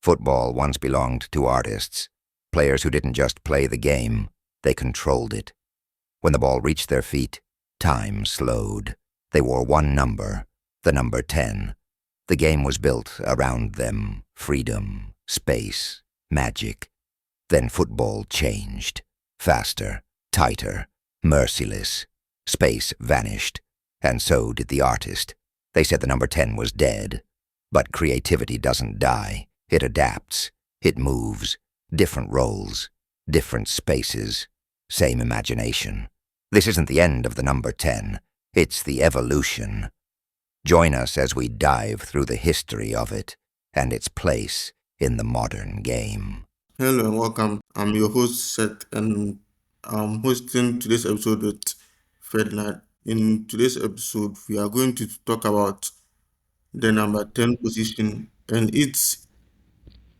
Football once belonged to artists, players who didn't just play the game, they controlled it. When the ball reached their feet, time slowed. They wore one number, the number 10. The game was built around them, freedom, space, magic. Then football changed. Faster, tighter, merciless. Space vanished, and so did the artist. They said the number 10 was dead. But creativity doesn't die. It adapts. It moves. Different roles, different spaces, same imagination. This isn't the end of the number 10. It's the evolution. Join us as we dive through the history of it and its place in the modern game. Hello and welcome. I'm your host Seth, and I'm hosting today's episode with Ferdinand. In today's episode, we are going to talk about the number 10 position and its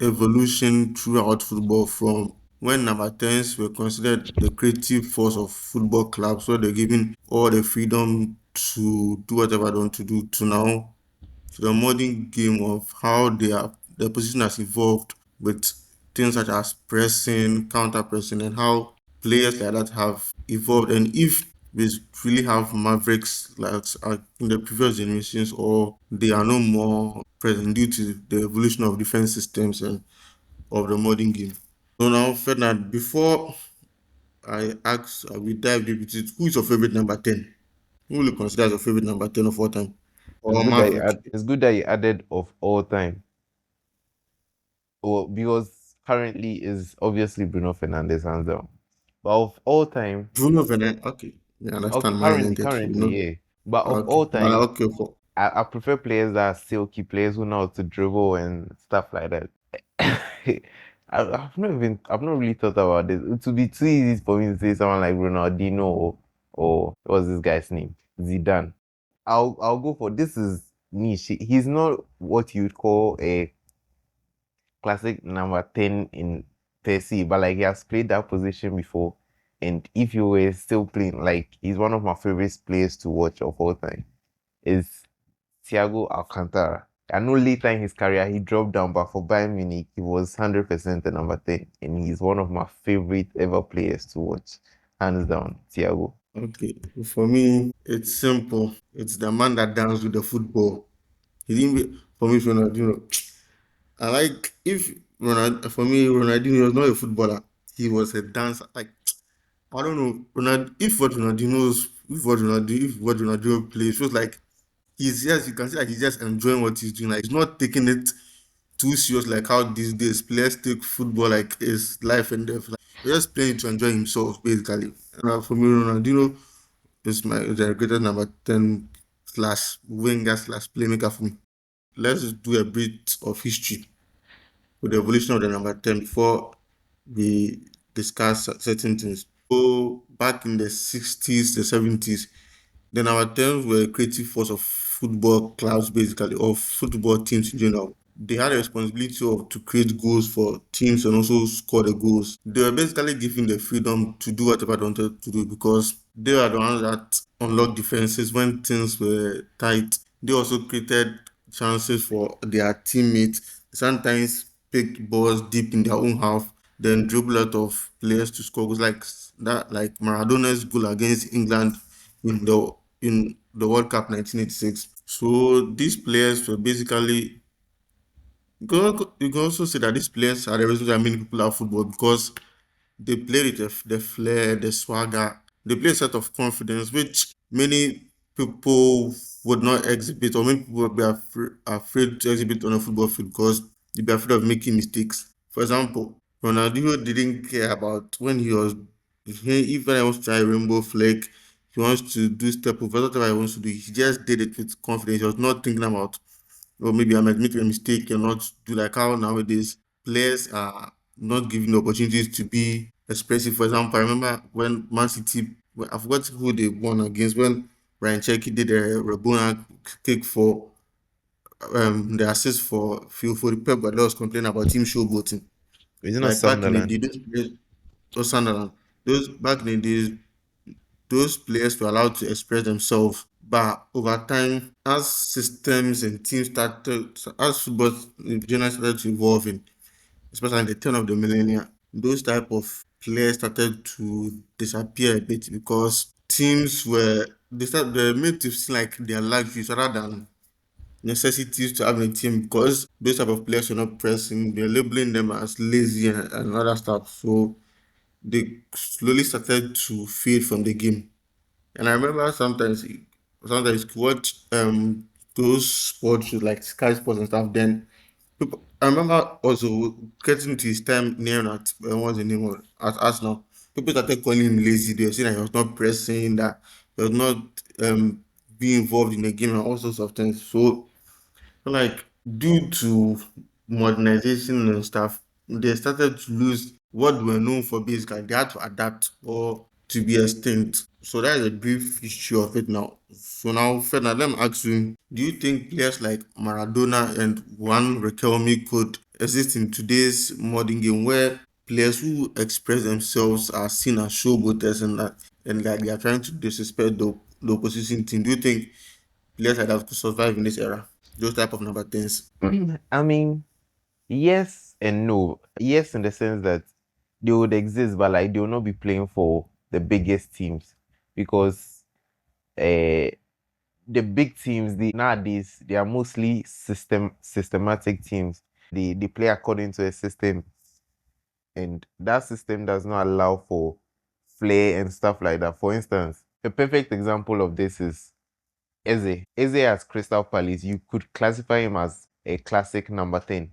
evolution throughout football, from when number 10s were considered the creative force of football clubs, where they're given all the freedom to do whatever they want to do, to now to the modern game of how their position has evolved with things such as pressing, counter pressing, and how players like that have evolved. And if we really have mavericks like in the previous generations, or they are no more present due to the evolution of defense systems and of the modern game. So now, Ferdinand, before we dive deep into it, who is your favorite number 10? Who will you consider as your favorite number 10 of all time? Or Maverick? It's good that you added of all time. Well, because currently is obviously Bruno Fernandes hands down. But of all time, Bruno Fernandes. Okay, I understand. Man United. yeah. But of Okay. all time, Okay. I prefer players that are silky, players who know how to dribble and stuff like that. I've not really thought about this. It would be too easy for me to say someone like Ronaldinho or what's this guy's name? Zidane. I'll go for this is niche. He's not what you'd call a classic number 10 in per se, but like he has played that position before. And if you were still playing, like he's one of my favorite players to watch of all time, is Thiago Alcantara. I know later in his career he dropped down, but for Bayern Munich he was 100% the number 10, and he's one of my favorite ever players to watch, hands down. Thiago. Okay. For me, it's simple. It's the man that danced with the football. He didn't. For me, it's Ronaldinho. I like if for me, Ronaldinho was not a footballer. He was a dancer. Like, I don't know, if what Ronaldinho plays, it was like he's just, you can see like he's just enjoying what he's doing. Like he's not taking it too serious, like how these days players take football like it's life and death. Like he's just playing to enjoy himself, basically. For me, Ronaldinho is the greatest number 10 slash winger slash playmaker for me. Let's do a bit of history with the evolution of the number 10 before we discuss certain things. So back in the 60s, the 70s, then our 10s were a creative force of football clubs, basically, of football teams in general. They had a responsibility to create goals for teams and also score the goals. They were basically given the freedom to do whatever they wanted to do, because they are the ones that unlocked defenses when things were tight. They also created chances for their teammates. Sometimes picked balls deep in their own half, then dribble out of players to score goals, like that, like Maradona's goal against England in the World Cup 1986. So these players were basically, you can also say that these players are the reason why many people love football, because they play with the flair, the swagger. They play a set of confidence which many people would not exhibit, or many people would be afraid to exhibit on a football field, because they'd be afraid of making mistakes. For example, Ronaldinho didn't care about when he was, even I wants to try rainbow flag, he wants to do step over, whatever he wants to do, he just did it with confidence. He was not thinking about, or maybe I might make a mistake and not do, like how nowadays players are not given the opportunities to be expressive. For example, I remember when Man City, I forgot who they won against, when Ryan Cherky did a Rabona kick for the assist for the Pep Guardiola was complaining about him showboating. Is it not Like back in the Sunderland? day, those Sunderland, those back in the days, those players were allowed to express themselves But over time, as systems and teams started, as football in general started to evolving, especially in the turn of the millennium, those type of players started to disappear a bit because teams were they made to seem like their luxuries rather than necessities to have a team because those type of players were not pressing. They're labeling them as lazy and other stuff. So they slowly started to fade from the game. And I remember sometimes you watch those sports with like Sky Sports and stuff. Then I remember also getting to his time near at what's the name of at Arsenal. People started calling him lazy. They were saying that he was not pressing, that he was not being involved in the game and all sorts of things. So like due to modernization and stuff, they started to lose what they were known for basically. They had to adapt or to be extinct. So that is a brief history of it now. So now, Ferdinand, let me ask you, do you think players like Maradona and Juan Riquelme could exist in today's modern game where players who express themselves are seen as showboaters and like they are trying to disrespect the opposition team? Do you think players like that could survive in this era? Those type of number 10s. I mean, yes and no. Yes, in the sense that they would exist, but like they will not be playing for the biggest teams because uh, the big teams nowadays they are mostly systematic teams. They play according to a system, and that system does not allow for flair and stuff like that. For instance, a perfect example of this is Eze. Eze as Crystal Palace, you could classify him as a classic number 10.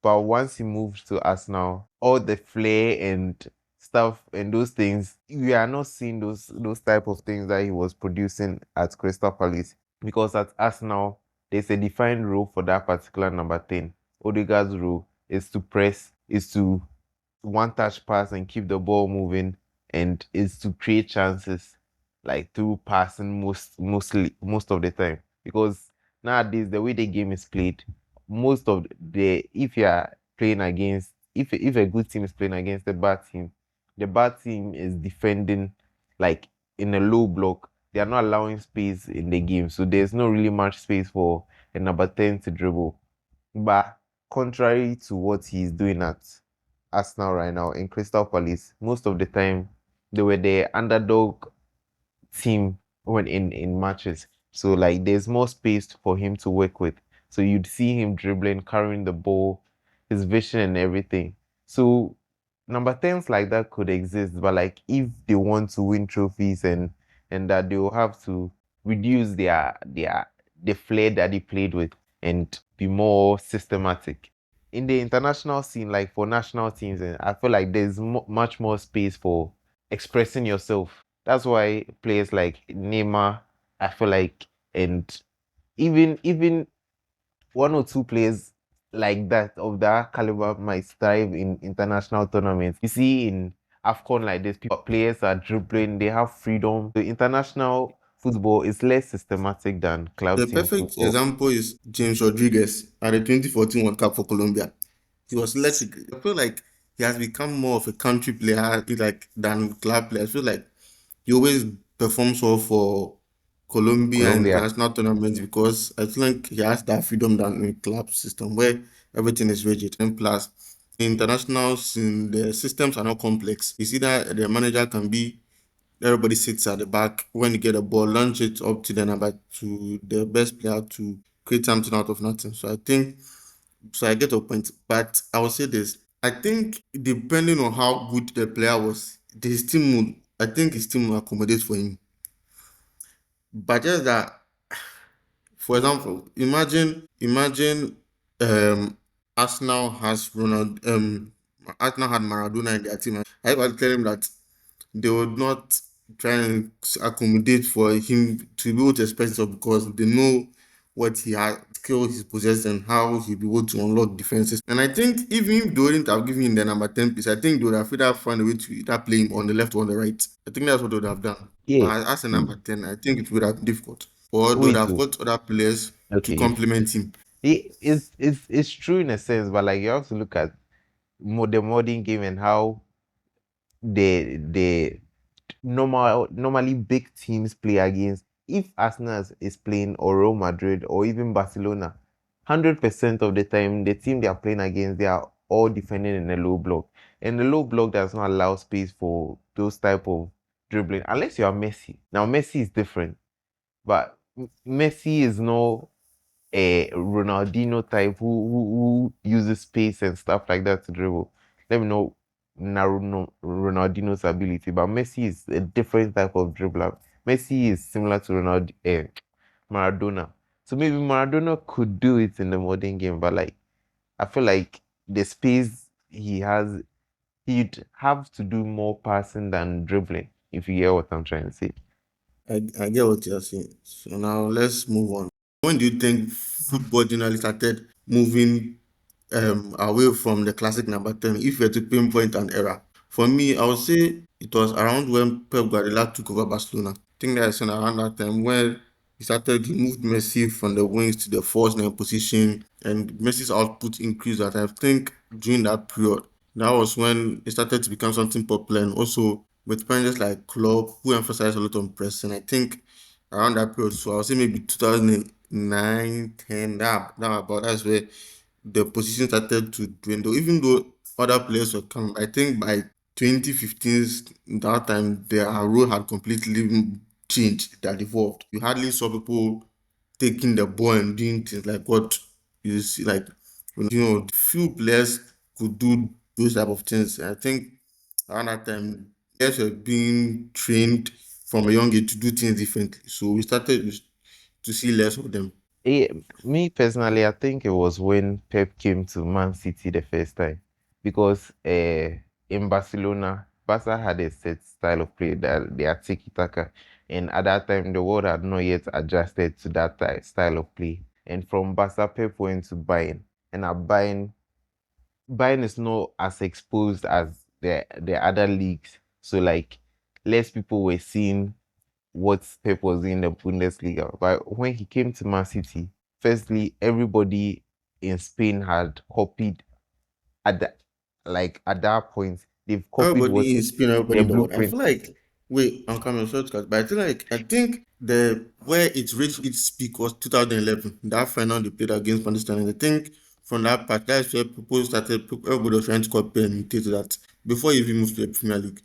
But once he moved to Arsenal, all the flair and stuff and those things, we are not seeing those type of things that he was producing at Crystal Palace. Because at Arsenal, there's a defined role for that particular number 10. Odegaard's role is to press, is to one touch pass and keep the ball moving, and is to create chances like through passing most of the time. Because nowadays the way the game is played, most of the if you are playing against if a good team is playing against a bad team, the bad team is defending like in a low block. They are not allowing space in the game, so there's not really much space for a number 10 to dribble. But contrary to what he's doing at Arsenal right now in Crystal Palace, most of the time they were the underdog team when in matches. So like there's more space for him to work with. So you'd see him dribbling, carrying the ball, his vision and everything. So number 10s like that could exist, but like if they want to win trophies and that they will have to reduce the flair that they played with and be more systematic. In the international scene, like for national teams, and I feel like there's much more space for expressing yourself. That's why players like Neymar, I feel like, and even one or two players like that of that caliber might thrive in international tournaments. You see in AFCON like this, players are dribbling, they have freedom. The international football is less systematic than club The team perfect football. example is James Rodriguez at the 2014 World Cup for Colombia. He was electric. I feel like he has become more of a country player than club player. I feel like he always performs well for Colombia in Colombia. international tournaments because I feel like he has that freedom than in club system where everything is rigid. And plus, in internationals, the systems are not complex. You see that the manager can be everybody sits at the back. When you get a ball, launch it up to the number to the best player to create something out of nothing. So I get a point. But I will say this. I think depending on how good the player was, I think his team will accommodate for him. But just that, for example, imagine um Arsenal has Ronald Arsenal had Maradona in their team. I was telling him that they would not try and accommodate for him to be able to express himself because they know what he has, skill he's possessed, and how he'll be able to unlock defenses. And I think even if they wouldn't have given him the number 10 piece, I think they would have either found a way to either play him on the left or on the right. I think that's what they would have done. Yeah. But as a number 10, I think it would have been difficult. Or they would Wait, have too. got other players to Okay. complement him. It's true in a sense, but like you have to look at the modern game and how the normally big teams play against if Arsenal is playing or Real Madrid or even Barcelona, 100% of the time the team they are playing against, they are all defending in a low block. And the low block does not allow space for those type of dribbling unless you are Messi. Now Messi is different, but Messi is not a Ronaldinho type who uses space and stuff like that to dribble. Let me know Ronaldinho's ability, but Messi is a different type of dribbler. Messi is similar to Maradona. So maybe Maradona could do it in the modern game, but like I feel like the space he has, he'd have to do more passing than dribbling, if you get what I'm trying to say. I get what you're saying. So now let's move on. When do you think football generally started moving away from the classic number 10? If you were to pinpoint an era, for me, I would say it was around when Pep Guardiola took over Barcelona. I think that's around that time where he moved Messi from the wings to the false nine position, and Messi's output increased. That I think during that period, that was when it started to become something popular, and also with managers like Klopp, who emphasized a lot on pressing. I think around that period, so I would say maybe 2009, 10, that's where the position started to dwindle, even though other players were coming. I think by 2015, that time, their role had completely changed, it had evolved. You hardly saw people taking the ball and doing things like what you see, like, few players could do those type of things. I think around that time, players were being trained from a young age to do things differently. So we started to see less of them. Eh, Me personally, I think it was when Pep came to Man City the first time because in Barcelona, Barca had a set style of play that they are tiki-taka, and at that time the world had not yet adjusted to that style of play. And from Barca, Pep went to Bayern, and at Bayern is not as exposed as the other leagues, so like less people were seeing what Pep was in the Bundesliga. But when he came to Man City, firstly, everybody in Spain had copied at the, like at that point, they've copied what Everybody in Spain, everybody their in the world. I blueprint. feel like wait, I'm coming shortcut, but I think the where it reached its peak was 2011. That final they played against Manchester United. I think from that part, that's where everybody was trying to copy and imitate that before he even moved to the Premier League.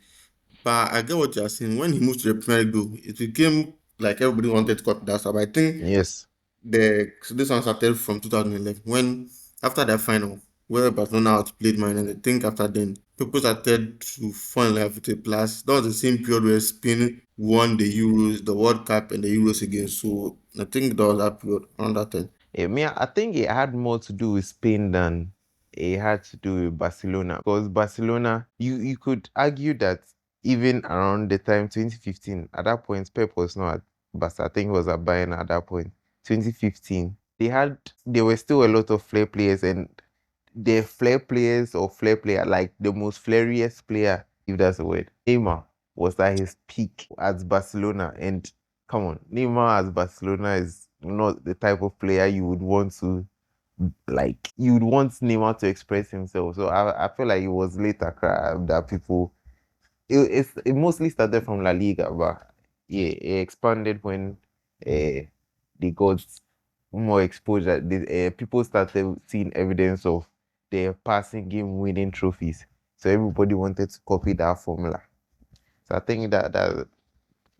But I get what you're saying. When he moved to the Premier League, though, it became like everybody wanted to copy that stuff. I think Yes. this one started from 2011 when after that final where Barcelona outplayed Man United. I think after then people started to fall in love with it. Plus that was the same period where Spain won the Euros, the World Cup, and the Euros again. So I think that was that period around that time. I think it had more to do with Spain than it had to do with Barcelona. Because Barcelona, you could argue that even around the time 2015, at that point, Pep was not at Barca. I think he was at Bayern at that point. 2015, there were still a lot of flair players, and the flair players or flair player, like the most flairiest player, if that's a word, Neymar was at his peak at Barcelona. And come on, Neymar as Barcelona is not the type of player you would want to you would want Neymar to express himself. So I feel like it was later that people it mostly started from La Liga, but yeah, it expanded when they got more exposure. People started seeing evidence of their passing game winning trophies. So everybody wanted to copy that formula. So I think that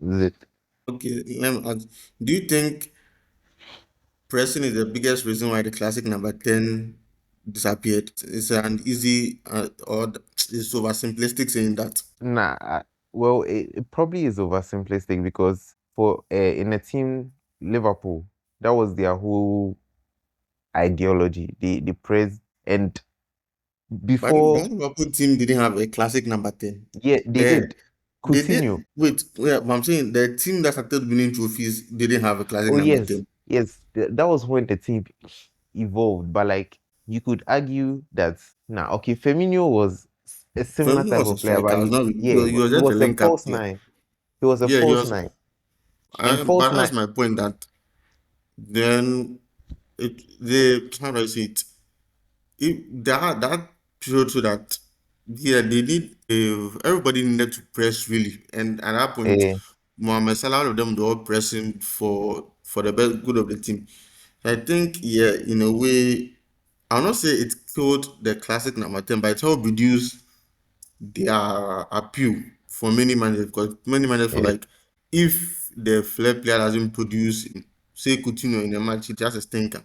is it. Okay, let me ask, do you think pressing is the biggest reason why the classic number 10 disappeared? It's an easy it's oversimplistic saying that. Nah, well, it probably is oversimplistic because for in a team, Liverpool, that was their whole ideology. They praise and But before, that Liverpool team didn't have a classic number 10. yeah, they The did. They Coutinho. did wait, but I'm saying the team that started winning trophies didn't have a classic Oh number yes, 10. yes, that was when the team evolved. But like you could argue that now, okay, Firmino was a similar Firmino type was a of player, but striker. I was not yeah, he was he just a was a link up false player. nine. He was a Yeah, he false was nine, and but false that's nine. my point that then they how do I say it? That showed so that yeah they need everybody needed to press really and at that point Eh, Mohamed Salah, all of them, they're all pressing for the best good of the team. I think, yeah, in a way, I'll not say it killed the classic number 10, but it helped reduce their appeal for many managers because many managers feel Yeah, like if the flair player doesn't produce, say Coutinho in a match, it's just a stinker.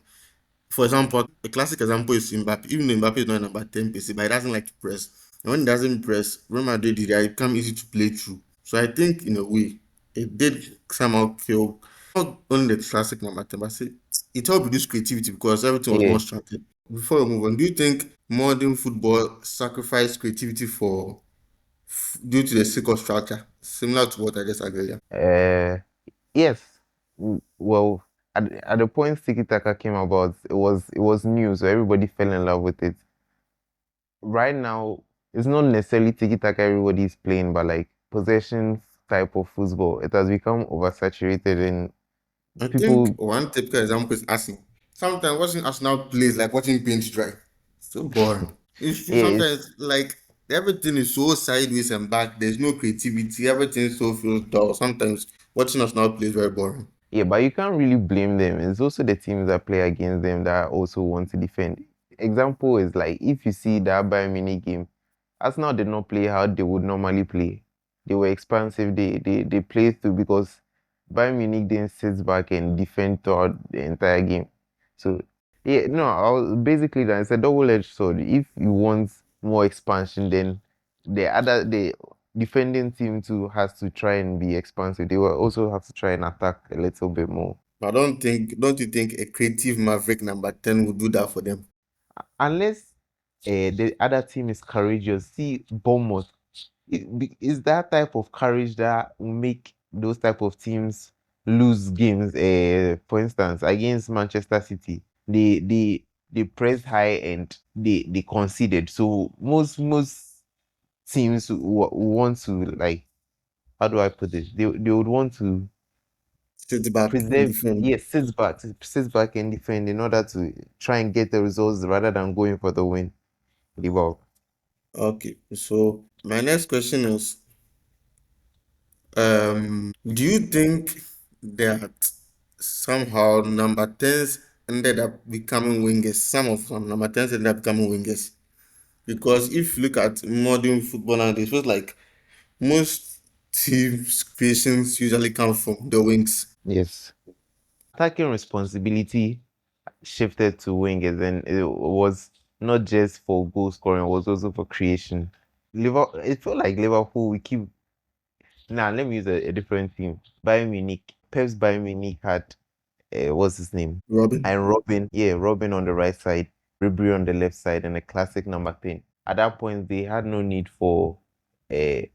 For example, a classic example is Mbappe. Even though Mbappe is not number 10 PC, but he doesn't like to press. And when he doesn't press, Real Madrid, it become easy to play through. So I think in a way, it did somehow kill not only the classic number 10, but say it helped reduce creativity because everything was yeah. more structured. Before we move on, do you think modern football sacrificed creativity for due to the sake of structure, similar to what I just said earlier? Uh, yes. Well, at the point Tiki Taka came about, it was new, so everybody fell in love with it. Right now, it's not necessarily Tiki Taka everybody is playing, but like possession type of football. It has become oversaturated and I think people, one typical example is Arsenal. Sometimes watching Arsenal plays like watching paint dry. So boring. It's true. yeah, it's Sometimes like everything is so sideways and back. There's no creativity. Everything so feels dull. Sometimes watching Arsenal play is very boring. yeah, but you can't really blame them. It's also the teams that play against them that also want to defend. Example is like if you see that Bayern Munich game, Arsenal did not play how they would normally play. They were expansive. They played through because Bayern Munich didn't sit back and defend throughout the entire game. So yeah, no, I was basically that it's a double-edged sword. If you want more expansion, then the defending team too has to try and be expansive. They will also have to try and attack a little bit more. But don't you think a creative maverick number 10 would do that for them? Unless the other team is courageous. See, Bournemouth is that type of courage that will make those type of teams lose games. For instance, against Manchester City, they pressed high and they conceded. So most teams want to like, how do I put this? They would want to Sit back and preserve, defend. yes, sit back and defend in order to try and get the results rather than going for the win. Well, Okay, so my next question is do you think that somehow number 10s ended up becoming wingers? Some number 10s ended up becoming wingers. Because if you look at modern football nowadays, it feels like most teams' creations usually come from the wings. yes. Attacking responsibility shifted to wingers, and it was not just for goal scoring, it was also for creation. Liverpool, it felt like Liverpool, we keep. Now, let me use a different team. Bayern Munich. Pep's Bayern Munich had, what's his name? Robin. And Robin. Yeah, Robin on the right side, Ribery on the left side, and a classic number 10. At that point, they had no need for a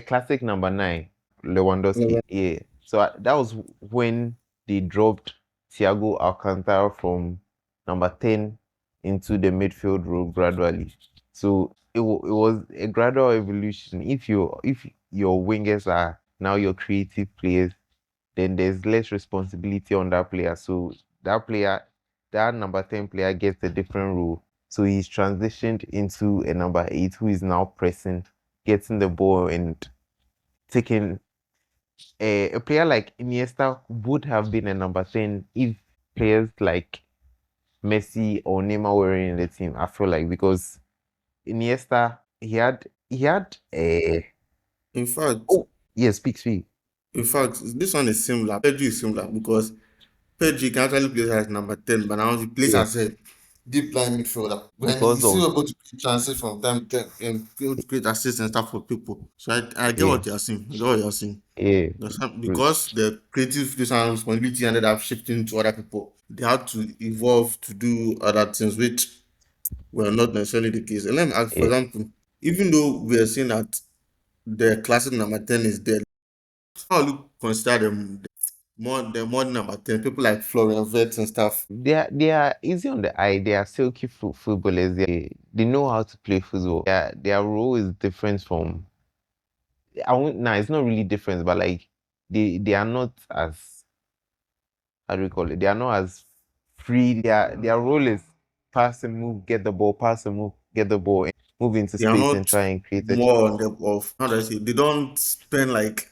classic number 9, Lewandowski. Yeah. So that was when they dropped Thiago Alcantara from number 10 into the midfield role gradually. So it was a gradual evolution. If your wingers are now your creative players, then there's less responsibility on that player. So that player, that number 10 player gets a different role. So he's transitioned into a number 8 who is now pressing, getting the ball and taking a player like Iniesta would have been a number 10 if players like Messi or Neymar were in the team. I feel like because Iniesta he had a In fact, oh yeah, speak. this one is similar. Pedri is similar because Pedri can actually play as number 10, but now he plays Yeah, as a deep line midfielder. When because he's of still able to transit from time to time and able to create assists and stuff for people. So I get yeah what you're saying. I get what you're saying. yeah Because the creative responsibility ended up shifting to other people, they had to evolve to do other things, which were not necessarily the case. And let me ask, for yeah. example, even though we are saying that the classic number 10 is dead, how do you consider them the modern number 10? People like Florian Wirtz and stuff. They are easy on the eye. They are silky footballers. They know how to play football. Their role is different from. I won't. Nah, it's not really different, but like they are not as, how do we call it? They are not as free. Their role is pass and move, get the ball, pass and move, get the ball, and move into They are space and not try and create a. more on the of how do I say, they don't spend like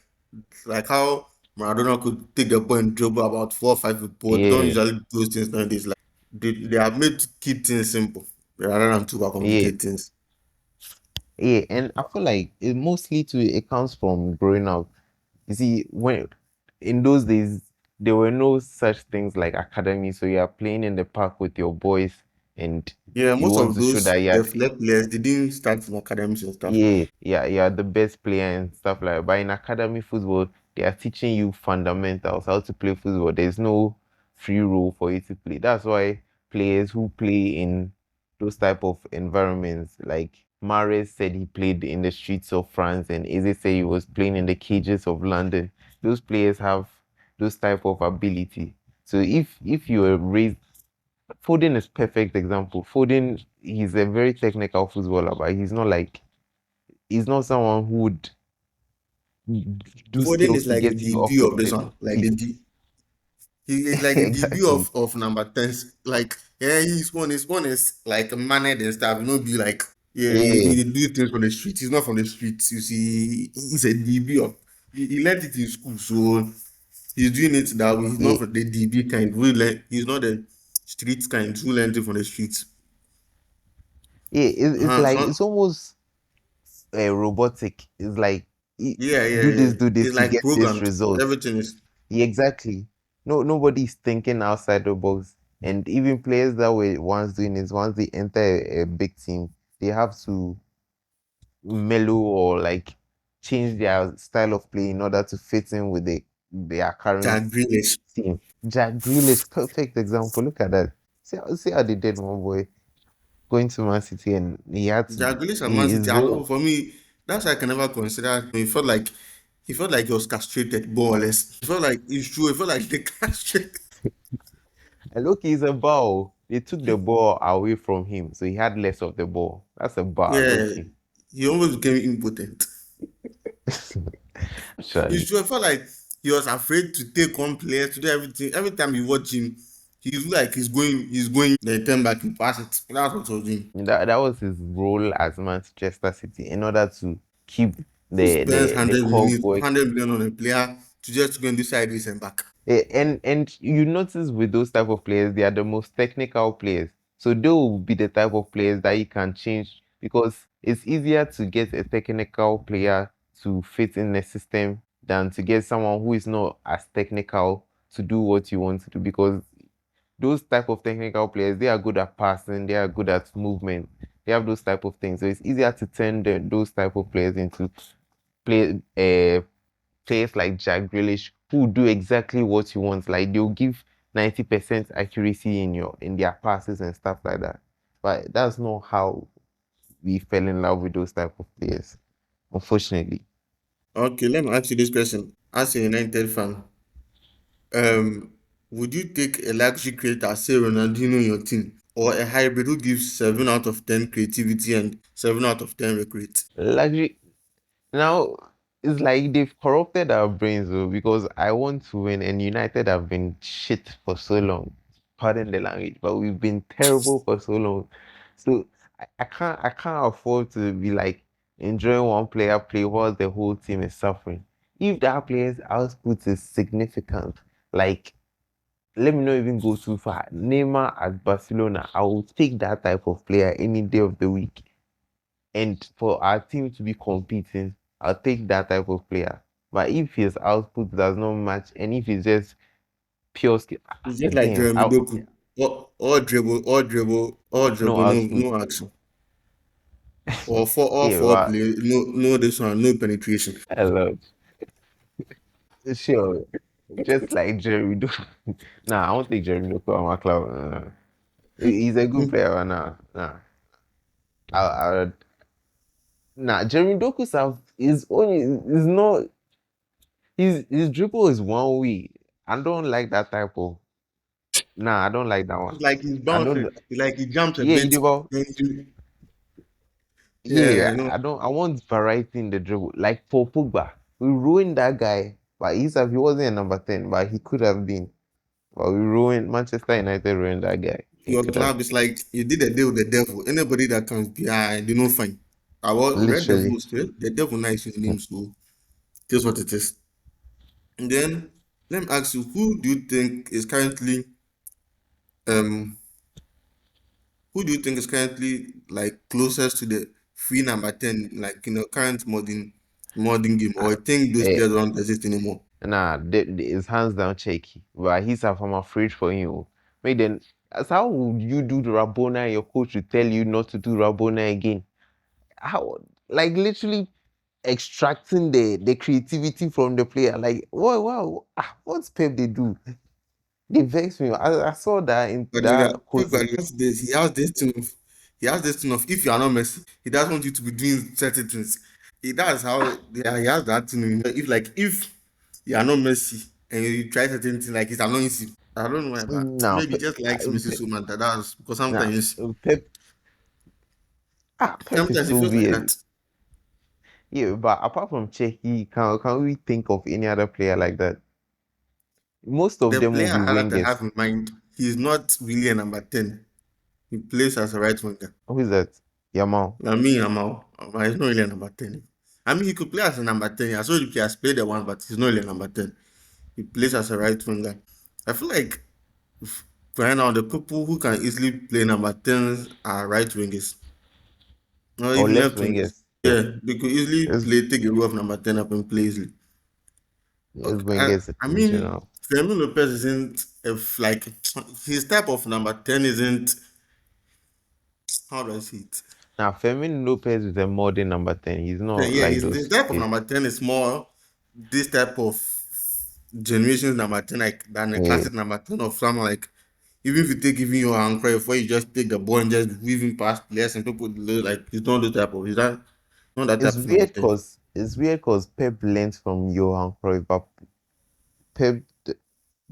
Like how Maradona could take the ball and dribble about 4 or 5 people. Don't Yeah, usually do those things nowadays. Like they are made to keep things simple rather than to yeah, overcomplicate things. yeah. And I feel like it mostly too it comes from growing up. You see, when in those days there were no such things like academy, so you are playing in the park with your boys and Yeah, you most want of to show those that flair players they didn't start from academies and stuff. yeah, you're the best player and stuff like that. But in academy football, they are teaching you fundamentals, how to play football. There's no free role for you to play. That's why players who play in those type of environments, like Mahrez said he played in the streets of France and Eze said he was playing in the cages of London. Those players have those type of ability. So if you were raised Foden is perfect example. Foden, he's a very technical footballer, but he's not someone who would do Foden skills is to like the get you off DB the of this one. Like pitch. he is like the DB Exactly. of number 10s. Like yeah, his one is like mannered and stuff. You know, be like yeah, Yeah. he do things from the streets. He's not from the streets. You see, he's a DB of he learned it in school, so he's doing it that way. He's not Yeah, from the DB kind. We learn, he's not the street kind who learned it from the streets. yeah. It's like So, it's almost robotic. It's like yeah, yeah, yeah. do It's this, you like get this programmed. result. Everything is Yeah, exactly. No, nobody's thinking outside the box. And even players that were once doing this, once they enter a big team, they have to mellow or like change their style of play in order to fit in with their current Jack Grealish. team. Jack Grealish, perfect example. Look at that. See how they did one boy going to Man City and he had to. Jack Grealish and Man He is City. I very. don't, for me, that's why I can never consider. He felt like he was castrated, more or less. He felt like it's true. He felt like they castrated. And look, he's a ball. They took the ball away from him, so he had less of the ball. That's a bar, low Yeah, key. he almost became impotent. It's Actually, true. I felt like he was afraid to take on players to do everything. Every time you watch him, he's like he's going, then turn back and pass it. That's what he was doing. that was his role as Manchester City in order to keep Who spends the 100 million, convoy. 100 million on a player to just go and do sideways and back? And you notice with those type of players, they are the most technical players. So they will be the type of players that you can change because it's easier to get a technical player to fit in the system than to get someone who is not as technical to do what you want to do because those type of technical players, they are good at passing, they are good at movement, they have those type of things. So it's easier to turn those type of players into play players like Jack Grealish who do exactly what you want. Like they'll give 90% accuracy in their passes and stuff like that. But that's not how we fell in love with those type of players, unfortunately. Okay, let me ask you this question. As a United fan, um, would you take a luxury creator, say Ronaldinho in your team, or a hybrid who gives 7 out of 10 creativity and 7 out of 10 recruit? Luxury now it's like they've corrupted our brains though, because I want to win and United have been shit for so long. Pardon the language, but we've been terrible for so long. So I can't afford to be like enjoying one player play while the whole team is suffering. If that player's output is significant, like let me not even go too far. Neymar at Barcelona, I will take that type of player any day of the week. And for our team to be competing, I'll take that type of player. But if his output does not match, and if it's just pure skill, It's just like damn, Jeremy Doku. All no dribble, output. no action. Or all Yeah, four but play, no this one, no penetration. I love sure. Just like Jeremy Doku. Nah, I won't take Jeremy Doku on my club. He's a good player, but I, Jeremy Doku's have is only is not his dribble is one way. I don't like that type of. Nah, I don't like that one. It's like he's I bouncing. don't. It's like he jumped a Yeah, you bit. do well. Then yeah, Yeah, I know. I don't. I want variety in the dribble. Like for Pogba, we ruined that guy. But he wasn't a number 10, but he could have been. But we ruined Manchester United ruined that guy. He Your could have club is like you did a deal with the devil. Anybody that comes behind, they no fine. Our Red literally. Devils, the devil nice in the name, so that's what it is. And then let me ask you, who do you think is currently um who do you think is currently like closest to the free number 10, like in the current modern game, or I think those Eh, players don't exist anymore? nah, it's hands down Checky. But he's I'm afraid for you. Make then, as how would you do the Rabona and your coach will tell you not to do Rabona again? How, like literally extracting the creativity from the player. Like, what's Pep they do? They vex me. I saw that in Guardiola, that Pep quote. Guardiola has this, he has this thing of, if you are not Messi, he doesn't want you to be doing certain things. He does how, yeah, he has that thing. If you are not Messi and you try certain things, like it's annoying him. I don't know why, but Now, maybe he just likes Messi so much that that's because nah, Pep, Pep is sometimes it so feels like weird. that. Yeah, but apart from Czechie, can we think of any other player like that? Most of The them will player be that I wingers. have in mind, he's not really a number 10. He plays as a right winger. Who is that? Yamal. I mean, he's not really a number 10. I mean, he could play as a number 10. I saw he has played the one, but he's not really a number 10. He plays as a right winger. I feel like right now, the people who can easily play number 10s are right wingers, or Or even left left wingers. wingers. Yeah, they could easily Let's, take a role of number 10 up and play easily. let's Okay, I, wingers I in mean, general. Firmino Lopez isn't if like his type of number 10 isn't, how do I say it? Now, Fermin Lopez is a modern number 10. He's Yeah, not yeah, like his those. type of Yeah. number 10 is more this type of generations number 10, like than a Yeah. classic number 10 of someone like, even if you take even your anchor, before you just take the ball and just weaving past players and people like he's not the type of he's not that type of number 10. It's weird because Pep learns from Johan Cruyff, but Pep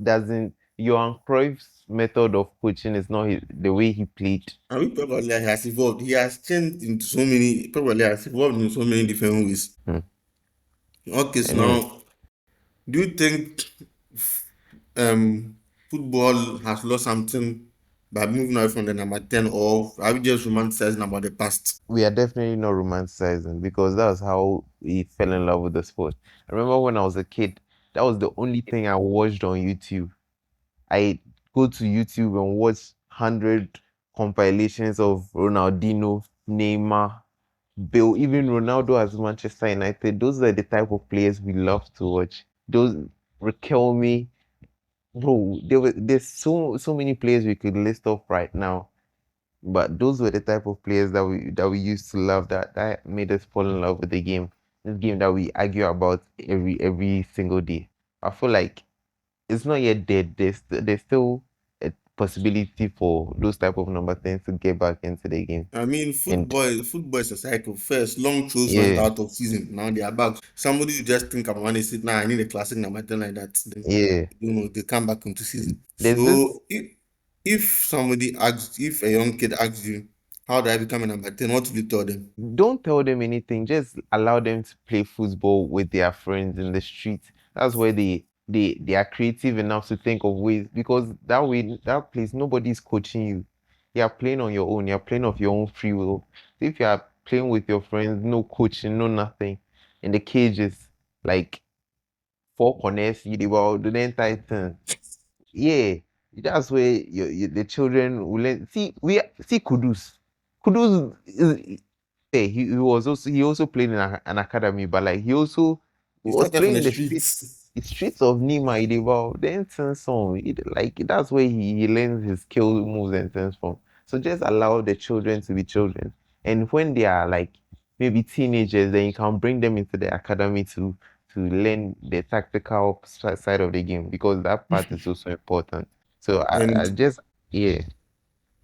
doesn't. Johan Cruyff's method of coaching is not the way he played. I mean, probably has evolved. He has changed into so many, probably has evolved in so many different ways. Hmm. Okay, so Anyway, now, do you think football has lost something by moving away from the number 10, or are we just romanticizing about the past? we are definitely not romanticizing because that's how we fell in love with the sport. I remember when I was a kid, that was the only thing I watched on YouTube. I go to YouTube and watch 100 compilations of Ronaldinho, Neymar, Bill, even Ronaldo as Manchester United. Those are the type of players we love to watch. Those Riquelme, bro. There's so many players we could list off right now. But those were the type of players that we used to love that made us fall in love with the game. This game that we argue about every single day. I feel like it's not yet dead. There's still a possibility for those type of number 10s to get back into the game. I mean, And football is a cycle. First, long throws went yeah, out of season. Now they are back. Somebody you just think about when they say, "Nah, I need a classic number 10 like that." Then yeah. they come back into season. There's this So if a young kid asks you, "How do I become a number 10?" What will you tell them? don't tell them anything. Just allow them to play football with their friends in the streets. That's where they are creative enough to think of ways because that way that place nobody's coaching you. You are playing on your own. You're playing of your own free will. So if you are playing with your friends, no coaching, no nothing, in the cages, like four corners, you do the entire thing. Yeah, that's where the children will learn. See Kudus. Kudus is yeah, he also played in an academy, but like he also You was started from playing the in streets. the streets of Nima Idibao, the entrance song. Like that's where he learns his skill moves and things from. So just allow the children to be children. And when they are like maybe teenagers, then you can bring them into the academy to learn the tactical side of the game because that part is also important. So I And just yeah,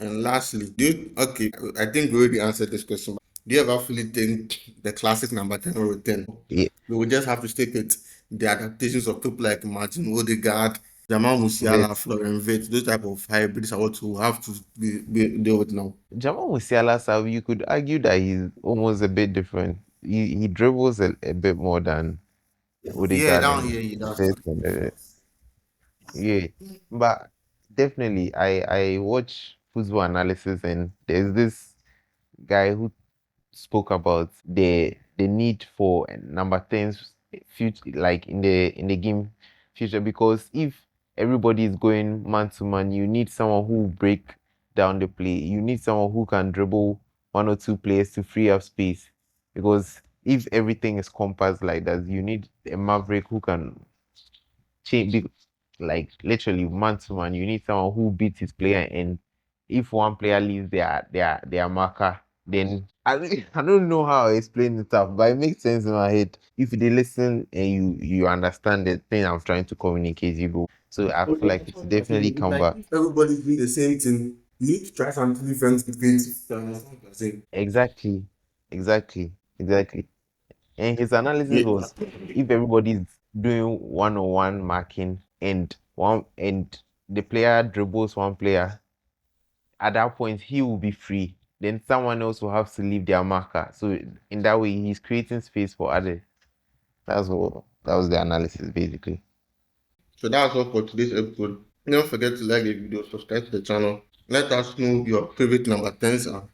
lastly, I think we already answered this question. Do you ever fully think the classic number 10 or 10? yeah, We will just have to stick with the adaptations of people like Martin Odegaard, Jamal yeah. Musiala, Florian Wirtz, those type of hybrids are what we have to deal with now. Jamal Musiala, you could argue that he's almost a bit different. He dribbles a bit more than Yeah, Odegaard down and here he does. Wirtz and yeah. But definitely, I watch football analysis and there's this guy who spoke about the need for number 10s future like in the game future, because if everybody is going man to man, you need someone who will break down the play. You need someone who can dribble one or two players to free up space. Because if everything is compact like that, you need a maverick who can change, like literally man to man. You need someone who beats his player, and if one player leaves their marker, then I don't know how I explain it up, but it makes sense in my head. If they listen and you understand the thing I'm trying to communicate, you go. So I feel like it's definitely come Like back. if everybody's doing the same thing, you need to try something different to create. You understand what I'm saying? Exactly, exactly. And his analysis Yeah. was, if everybody's doing one-on-one marking and the player dribbles one player, at that point he will be free. Then someone else will have to leave their marker. So in that way, he's creating space for others. That was the analysis basically. So that's all for today's episode. Don't forget to like the video, subscribe to the channel. Let us know your favorite number 10s and